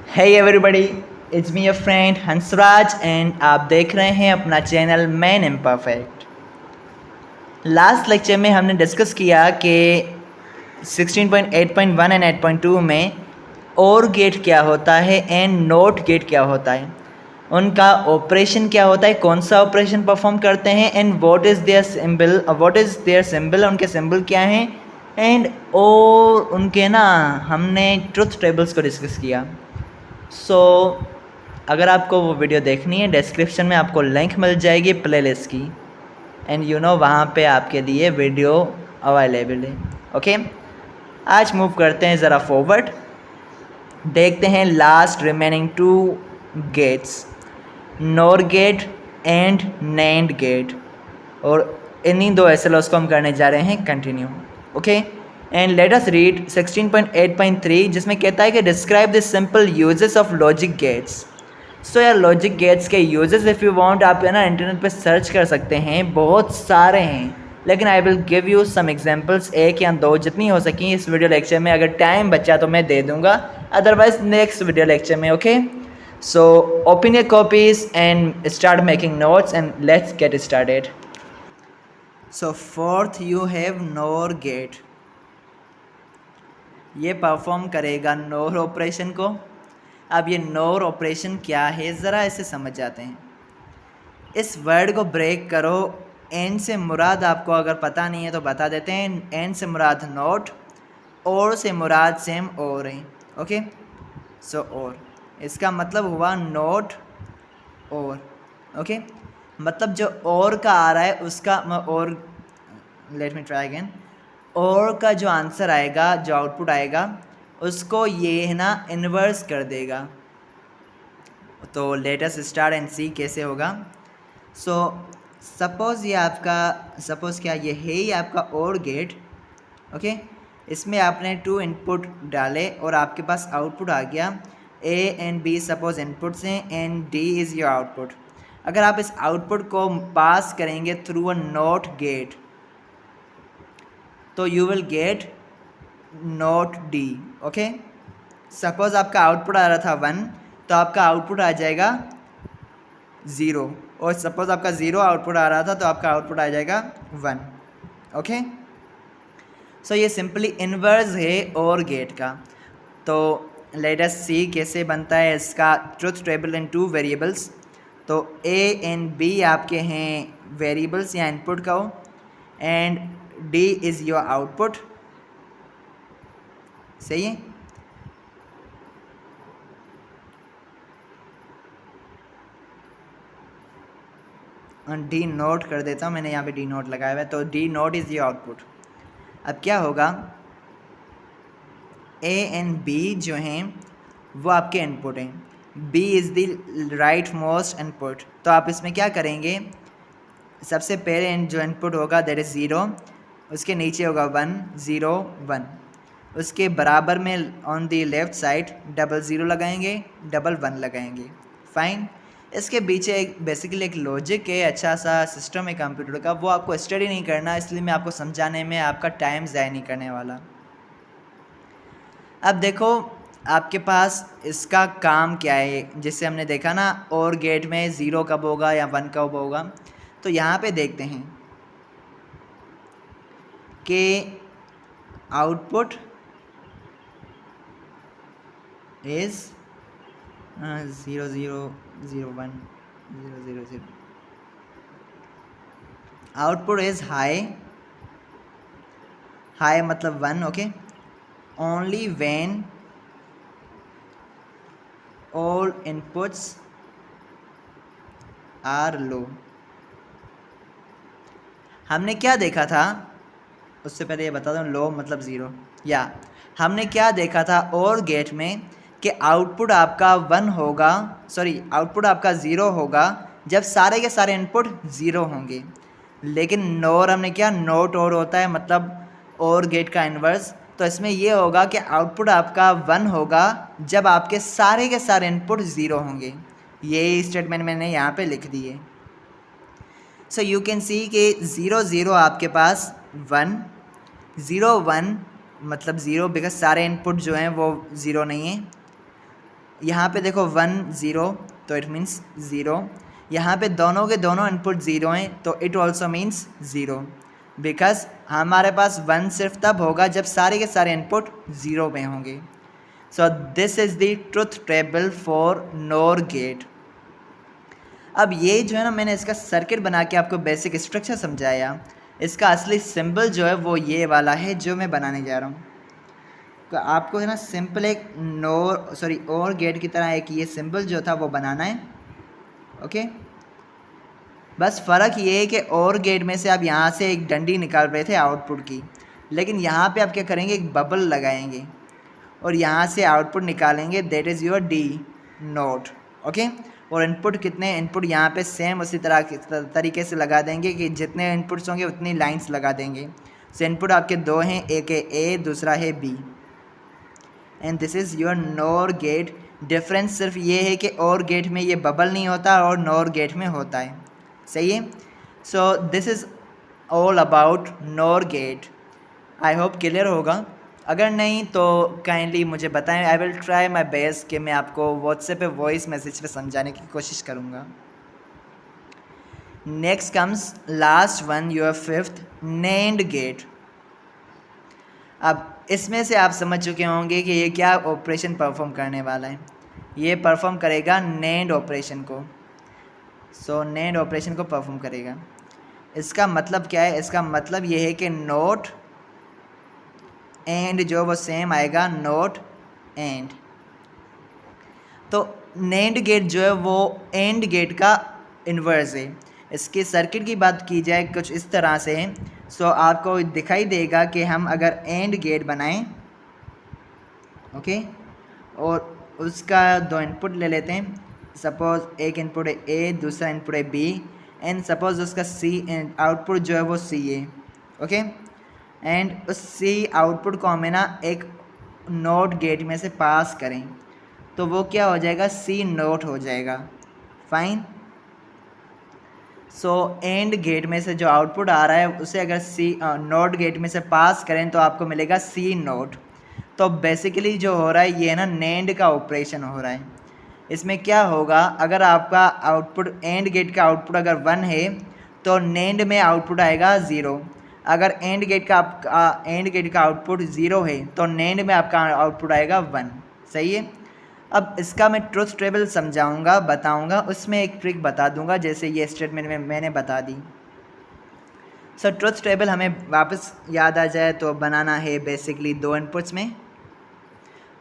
Hey everybody, it's me your friend Hansraj and आप देख रहे हैं अपना channel man imperfect. Last lecture में हमने डिस्कस किया कि 16.8.1 एंड 8.2 में और गेट क्या होता है एंड नोट गेट क्या होता है, उनका ऑपरेशन क्या होता है, कौन सा ऑपरेशन परफॉर्म करते हैं and what is their symbol, उनके सिंबल क्या हैं एंड और उनके हमने ट्रुथ टेबल्स को डिस्कस किया। अगर आपको वो वीडियो देखनी है डिस्क्रिप्शन में आपको लिंक मिल जाएगी प्लेलिस्ट की एंड वहाँ पे आपके लिए वीडियो अवेलेबल है। ओके, आज मूव करते हैं ज़रा फॉरवर्ड, देखते हैं last remaining two gates, nor gate and nand gate, और इन्हीं दो एसएलओस को हम करने जा रहे हैं continue. Okay, and let us read 16.8.3 जिसमें कहता है कि describe the simple uses of logic gates. So यार लॉजिक गेट्स के यूजेस इफ़ यू वांट आप इंटरनेट पे सर्च कर सकते हैं, बहुत सारे हैं, लेकिन I will give you some examples, एक या दो जितनी हो सकी इस वीडियो लेक्चर में। अगर टाइम बचा तो मैं दे दूंगा, अदरवाइज नेक्स्ट वीडियो लेक्चर में। Okay, so open your copies and start making notes and let's get started. So fourth you have nor gate, ये परफॉर्म करेगा नोर ऑपरेशन को। अब ये नोर ऑपरेशन क्या है ज़रा इसे समझ जाते हैं। इस वर्ड को ब्रेक करो, एन से मुराद आपको अगर पता नहीं है तो बता देते हैं। एन से मुराद नोट, और से मुराद सेम और है। ओके, सो और इसका मतलब हुआ नोट और। ओके, मतलब जो और का आ रहा है उसका और, लेट मी ट्राई अगेन, और का जो आंसर आएगा, जो आउटपुट आएगा, उसको ये इन्वर्स कर देगा। तो लेट अस स्टार्ट एंड सी कैसे होगा। सो सपोज़ ये आपका, सपोज़ क्या ये है ही आपका और गेट। ओके, इसमें आपने 2 इनपुट डाले और आपके पास आउटपुट आ गया। A and B suppose inputs हैं and D is your output. अगर आप इस आउटपुट को पास करेंगे थ्रू अ नॉट गेट तो you will get not D. Okay, suppose आपका आउटपुट आ रहा था 1 तो आपका आउटपुट आ जाएगा 0, और सपोज आपका 0 आउटपुट आ रहा था तो आपका आउटपुट आ जाएगा 1। ओके, सो ये सिंपली इन्वर्स है और गेट का। तो लेट अस सी कैसे बनता है इसका ट्रुथ टेबल इन 2 वेरिएबल्स। तो ए एंड बी आपके हैं वेरिएबल्स या इनपुट का, and D is your output. सही है, डी नोट कर देता हूँ, मैंने यहाँ पे डी नोट लगाया हुआ है। तो D naught is your output. अब क्या होगा, ए एंड बी जो हैं वो आपके इनपुट हैं, B is the right most input. तो आप इसमें क्या करेंगे, सबसे पहले जो इनपुट होगा दैट इज़ 0, उसके नीचे होगा 1 0 1, उसके बराबर में on the left side double 0 लगाएंगे, डबल 1 लगाएंगे। फाइन, इसके पीछे एक बेसिकली एक लॉजिक है, अच्छा सा सिस्टम है कंप्यूटर का, वो आपको स्टडी नहीं करना, इसलिए मैं आपको समझाने में आपका टाइम ज़ाया नहीं करने वाला। अब देखो आपके पास इसका काम क्या है, जिससे हमने देखा ना और गेट में 0 कब होगा या 1 कब होगा। तो यहाँ पे देखते हैं कि output is 0 0 0 1 0 0 0, output is high, high मतलब 1। Okay, only when all inputs are low। हमने क्या देखा था, उससे पहले ये बता दूँ, लो मतलब 0, या हमने क्या देखा था और गेट में कि आउटपुट आपका 1 होगा, सॉरी आउटपुट आपका 0 होगा जब सारे के सारे इनपुट 0 होंगे। लेकिन नोर हमने क्या, नोट और होता है मतलब और गेट का इन्वर्स। तो इसमें ये होगा कि आउटपुट आपका 1 होगा जब आपके सारे के सारे इनपुट 0 होंगे। ये स्टेटमेंट मैंने यहाँ पे लिख दी है। सो यू कैन सी कि 0 0 आपके पास 1 0 1 मतलब 0, बिकॉज सारे इनपुट जो हैं वो 0 नहीं है। यहाँ पे देखो 1 0 तो इट मीन्स 0। यहाँ पे दोनों के दोनों इनपुट 0 हैं तो इट ऑल्सो मीन्स 0, बिकॉज हमारे पास 1 सिर्फ तब होगा जब सारे के सारे इनपुट 0 पे होंगे। So this is the truth table for nor gate. अब ये जो है ना, मैंने इसका सर्किट बना के आपको बेसिक स्ट्रक्चर समझाया। इसका असली सिंबल जो है वो ये वाला है जो मैं बनाने जा रहा हूँ। तो आपको है ना सिंपल एक और गेट की तरह एक ये सिंबल जो था वो बनाना है। ओके, बस फ़र्क ये है कि और गेट में से आप यहाँ से एक डंडी निकाल रहे थे आउटपुट की, लेकिन यहाँ पे आप क्या करेंगे, एक बबल लगाएंगे और यहाँ से आउटपुट निकालेंगे, that is your D naught. Okay, और इनपुट कितने, इनपुट यहाँ पे सेम उसी तरीके से लगा देंगे कि जितने इनपुट्स होंगे उतनी लाइंस लगा देंगे। सो इनपुट आपके दो हैं, एक है ए दूसरा है B, and this is your nor gate. Difference सिर्फ ये है कि और गेट में ये बबल नहीं होता और नोर गेट में होता है। सही है। So this is all about NOR gate. I hope clear होगा। अगर नहीं तो काइंडली मुझे बताएं, I will try my best कि मैं आपको व्हाट्सएप पे वॉइस मैसेज पे समझाने की कोशिश करूँगा। Next comes last one, your fifth, NAND gate. अब इसमें से आप समझ चुके होंगे कि ये क्या ऑपरेशन परफॉर्म करने वाला है। ये परफॉर्म करेगा नेंड ऑपरेशन को। सो नेंड ऑपरेशन को परफॉर्म करेगा। इसका मतलब क्या है, इसका मतलब ये है कि नोट एंड जो वो सेम आएगा, नोट एंड। तो नेंड गेट जो है वो एंड गेट का इन्वर्स है। इसके सर्किट की बात की जाए कुछ इस तरह से है। सो आपको दिखाई देगा कि हम अगर एंड गेट बनाएं, ओके, और उसका दो इनपुट ले लेते हैं। सपोज एक इनपुट है ए, दूसरा इनपुट है बी, एंड सपोज उसका सी आउटपुट जो है वो सी है। ओके, एंड उस सी आउटपुट को हमें ना एक नोट गेट में से पास करें तो वो क्या हो जाएगा, सी नोट हो जाएगा। फाइन। सो एंड गेट में से जो आउटपुट आ रहा है उसे अगर सी नोट गेट में से पास करें तो आपको मिलेगा सी नोट। तो बेसिकली जो हो रहा है ये है ना नेंड का ऑपरेशन हो रहा है। इसमें क्या होगा, अगर आपका आउटपुट एंड गेट का आउटपुट अगर 1 है तो नेंड में आउटपुट आएगा 0। अगर एंड गेट का आउटपुट 0 है तो नेंड में आपका आउटपुट आएगा 1। सही है। अब इसका मैं ट्रुथ टेबल समझाऊंगा, बताऊंगा, उसमें एक ट्रिक बता दूंगा जैसे ये स्टेटमेंट में मैंने बता दी। सो ट्रुथ टेबल हमें वापस याद आ जाए तो बनाना है बेसिकली 2 इनपुट्स में।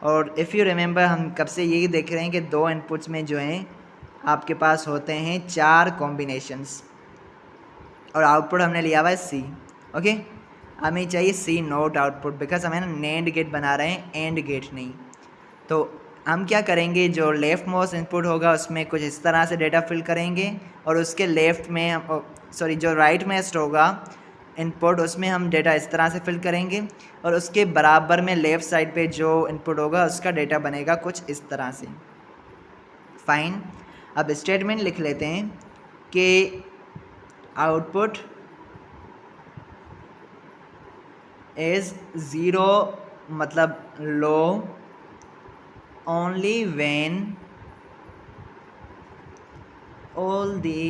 और इफ़ यू रिमेंबर हम कब से यही देख रहे हैं कि 2 इनपुट्स में जो हैं आपके पास होते हैं 4 कॉम्बिनेशंस और आउटपुट हमने लिया हुआ है सी। ओके, हमें चाहिए सी नोट आउटपुट, बिकॉज हमें ना नेंड गेट बना रहे हैं, एंड गेट नहीं। तो हम क्या करेंगे, जो लेफ़्ट मोस्ट इनपुट होगा उसमें कुछ इस तरह से डेटा फिल करेंगे और उसके लेफ़्ट में जो राइट मोस्ट होगा इनपुट उसमें हम डेटा इस तरह से फिल करेंगे और उसके बराबर में लेफ़्ट साइड पे जो इनपुट होगा उसका डेटा बनेगा कुछ इस तरह से। फाइन। अब स्टेटमेंट लिख लेते हैं कि आउटपुट इज़ 0 मतलब लो only when all the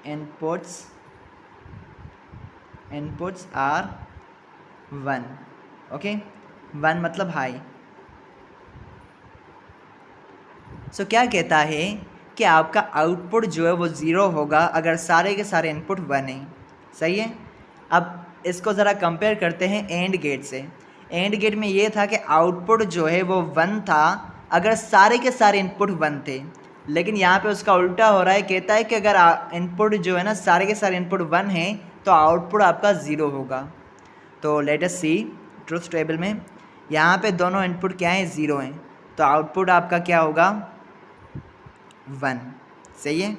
inputs are 1। Okay, 1 मतलब हाई। सो क्या कहता है कि आपका आउटपुट जो है वो 0 होगा अगर सारे के सारे इनपुट 1 हैं। सही है। अब इसको ज़रा कंपेयर करते हैं एंड गेट से। एंड गेट में ये था कि आउटपुट जो है वो 1 था अगर सारे के सारे इनपुट 1 थे, लेकिन यहाँ पे उसका उल्टा हो रहा है। कहता है कि अगर इनपुट जो है ना सारे के सारे इनपुट 1 हैं तो आउटपुट आपका 0 होगा। तो लेट अस सी ट्रुथ टेबल में यहाँ पे दोनों इनपुट क्या हैं, 0 हैं, तो आउटपुट आपका क्या होगा, 1। सही है।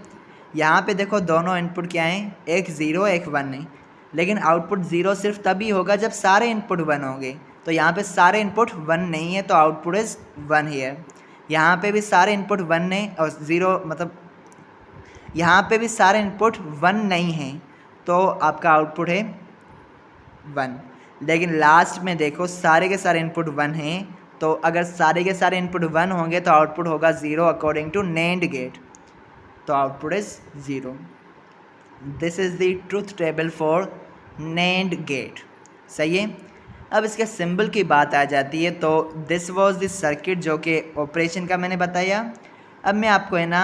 यहाँ पे देखो दोनों इनपुट क्या हैं, एक 0 एक 1 है, लेकिन आउटपुट 0 सिर्फ तभी होगा जब सारे इनपुट 1 होंगे। तो यहाँ पे सारे इनपुट 1 नहीं है तो आउटपुट इज़ 1 हियर। यहाँ पे भी सारे इनपुट 1 नहीं और 0 मतलब यहाँ पे भी सारे इनपुट 1 नहीं हैं तो आपका आउटपुट है 1। लेकिन लास्ट में देखो सारे के सारे इनपुट 1 हैं तो अगर सारे के सारे इनपुट 1 होंगे तो आउटपुट होगा 0 अकॉर्डिंग टू NAND गेट, तो output is 0। This is the truth table for NAND gate. सही है। अब इसके सिंबल की बात आ जाती है, तो दिस वाज द सर्किट जो कि ऑपरेशन का मैंने बताया। अब मैं आपको है ना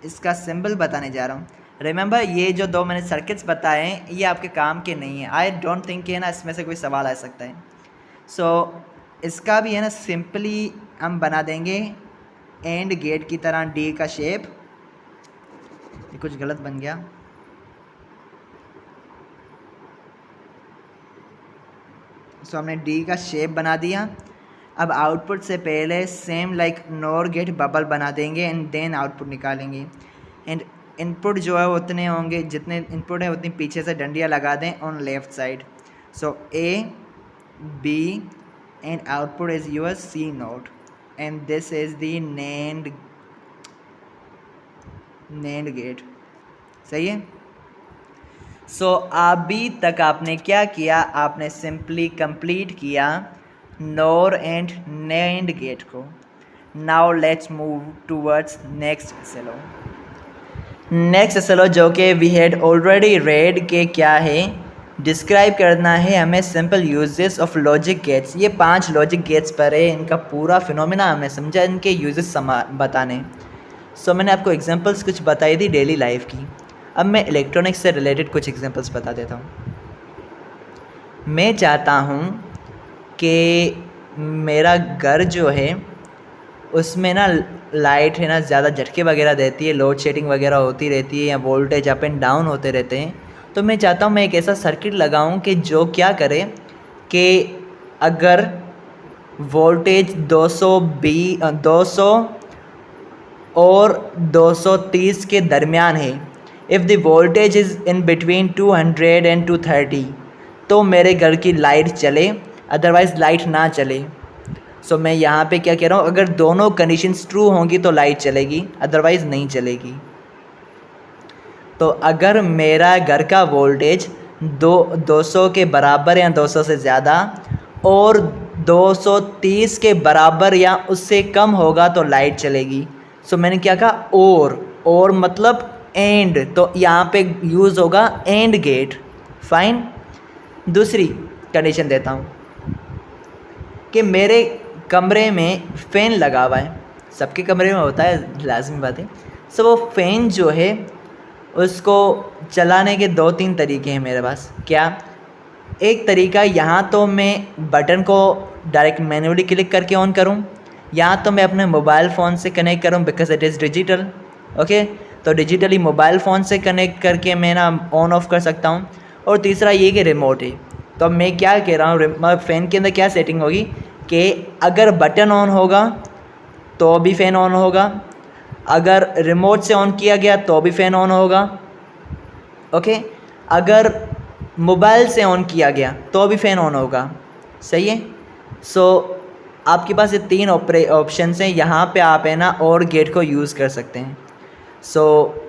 इसका सिंबल बताने जा रहा हूँ। रिमेंबर, ये जो 2 मैंने सर्किट्स बताए हैं ये आपके काम के नहीं है। आई डोंट थिंक कि है ना इसमें से कोई सवाल आ सकता है। सो इसका भी है ना सिंपली हम बना देंगे एंड गेट की तरह डी का शेप। ये कुछ गलत बन गया। सो हमने डी का शेप बना दिया। अब आउटपुट से पहले same like NOR gate bubble बना देंगे एंड देन आउटपुट निकालेंगे। एंड इनपुट जो है उतने होंगे, जितने इनपुट है उतनी पीछे से डंडियाँ लगा दें on left side. So A B and output is your C not and this is the NAND gate. सही है। सो अभी तक आपने क्या किया, आपने सिंपली कंप्लीट किया NOR एंड NAND गेट को। Now let's move towards next SLO। Next SLO जो कि वी हैड ऑलरेडी रेड के क्या है, डिस्क्राइब करना है हमें simple uses of logic gets. ये 5 लॉजिक गेट्स पर है, इनका पूरा फिनोमिना हमने समझा, इनके यूजेस बताने। सो मैंने आपको एग्जांपल्स कुछ बताई थी डेली लाइफ की। अब मैं इलेक्ट्रॉनिक्स से रिलेटेड कुछ एग्जांपल्स बता देता हूँ। मैं चाहता हूँ कि मेरा घर जो है उसमें ना लाइट है ना ज़्यादा झटके वगैरह देती है, लोड शेडिंग वगैरह होती रहती है या वोल्टेज अप एंड डाउन होते रहते हैं। तो मैं चाहता हूँ मैं एक ऐसा सर्किट लगाऊँ कि जो क्या करे कि अगर वोल्टेज 200 और 230 के दरमियान है, if the voltage is in between 200 and 230, तो मेरे घर की लाइट चले, अदरवाइज़ लाइट ना चले। सो मैं यहाँ पे क्या कह रहा हूँ, अगर दोनों कंडीशंस ट्रू होंगी तो लाइट चलेगी, अदरवाइज़ नहीं चलेगी। तो अगर मेरा घर का वोल्टेज 200 के बराबर या 200 से ज़्यादा और 230 के बराबर या उससे कम होगा तो लाइट चलेगी। सो मैंने क्या कहा, और मतलब एंड, तो यहाँ पे यूज़ होगा एंड गेट। फाइन। दूसरी कंडीशन देता हूँ कि मेरे कमरे में फ़ैन लगा हुआ है, सबके कमरे में होता है, लाजमी बात है। सो वो फ़ैन जो है उसको चलाने के 2-3 तरीके हैं मेरे पास। क्या? एक तरीका, यहाँ तो मैं बटन को डायरेक्ट मैन्युअली क्लिक करके ऑन करूँ, यहाँ तो मैं अपने मोबाइल फ़ोन से कनेक्ट करूँ because it is digital. Okay, तो डिजिटली मोबाइल फ़ोन से कनेक्ट करके मैं ना ऑन ऑफ कर सकता हूँ। और तीसरा ये कि रिमोट है। तो मैं क्या कह रहा हूँ, फ़ैन के अंदर क्या सेटिंग होगी कि अगर बटन ऑन होगा तो भी फ़ैन ऑन होगा, अगर रिमोट से ऑन किया गया तो भी फ़ैन ऑन होगा। ओके, अगर मोबाइल से ऑन किया गया तो भी फ़ैन ऑन होगा। सही है। सो आपके पास ये 3 ऑप्शंस हैं, यहाँ पे आप है ना और गेट को यूज़ कर सकते हैं। सो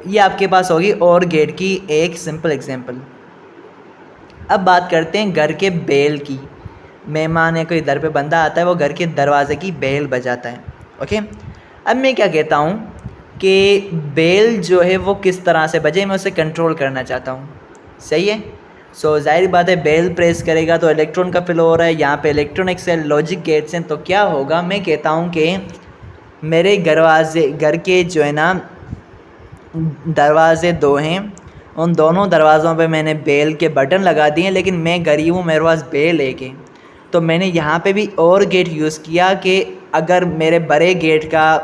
ये आपके पास होगी और गेट की एक सिंपल एग्जांपल। अब बात करते हैं घर के बेल की। मेहमान या कोई दर पे बंदा आता है, वो घर के दरवाज़े की बेल बजाता है। ओके, अब मैं क्या कहता हूँ कि बेल जो है वो किस तरह से बजे, मैं उसे कंट्रोल करना चाहता हूँ। सही है। सो जाहिर बात है बेल प्रेस करेगा तो इलेक्ट्रॉन का फ्लो हो रहा है, यहाँ पे इलेक्ट्रॉनिक्स है, लॉजिक गेट्स हैं। तो क्या होगा, मैं कहता हूँ कि मेरे घर के जो है ना दरवाज़े 2 हैं, उन दोनों दरवाज़ों पे मैंने बेल के बटन लगा दिए, लेकिन मैं गरीब हूँ, मेरे पास बेल एक है। तो मैंने यहाँ पे भी और गेट यूज़ किया कि अगर मेरे बड़े गेट का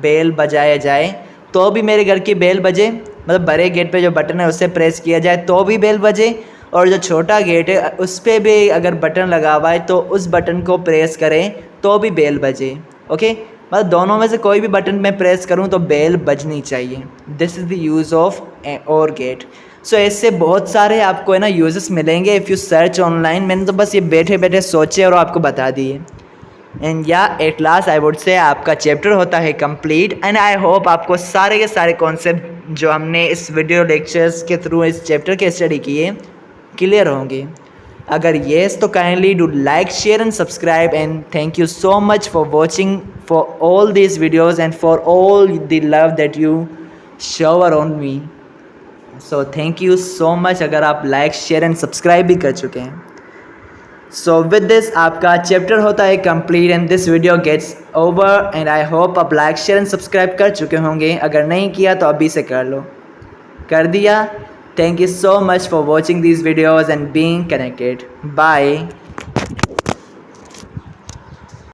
बेल बजाया जाए तो भी मेरे घर की बेल बजे, मतलब बड़े गेट पे जो बटन है उससे प्रेस किया जाए तो भी बेल बजे, और जो छोटा गेट है उस पर भी अगर बटन लगा हुआ है तो उस बटन को प्रेस करें तो भी बेल बजे। ओके, मतलब दोनों में से कोई भी बटन मैं प्रेस करूं तो बेल बजनी चाहिए। This is the use of और गेट। सो इससे बहुत सारे आपको है ना यूजेस मिलेंगे इफ़ यू सर्च ऑनलाइन। मैंने तो बस ये बैठे बैठे सोचे और आपको बता दिए। एंड या at last I would say आपका चैप्टर होता है कंप्लीट। एंड आई होप आपको सारे के सारे कॉन्सेप्ट जो हमने इस वीडियो लेक्चर्स के थ्रू इस चैप्टर के स्टडी किए क्लियर होंगे। अगर येस तो kindly do like, share and subscribe, and thank you so much for watching for all these videos and for all the love that you shower on me. So thank you so much अगर आप like, share and subscribe भी कर चुके हैं. So with this आपका chapter होता है complete and this video gets over, and I hope आप लाइक, शेयर एंड सब्सक्राइब कर चुके होंगे. अगर नहीं किया तो अभी से कर लो. कर दिया? Thank you so much for watching these videos and being connected. Bye.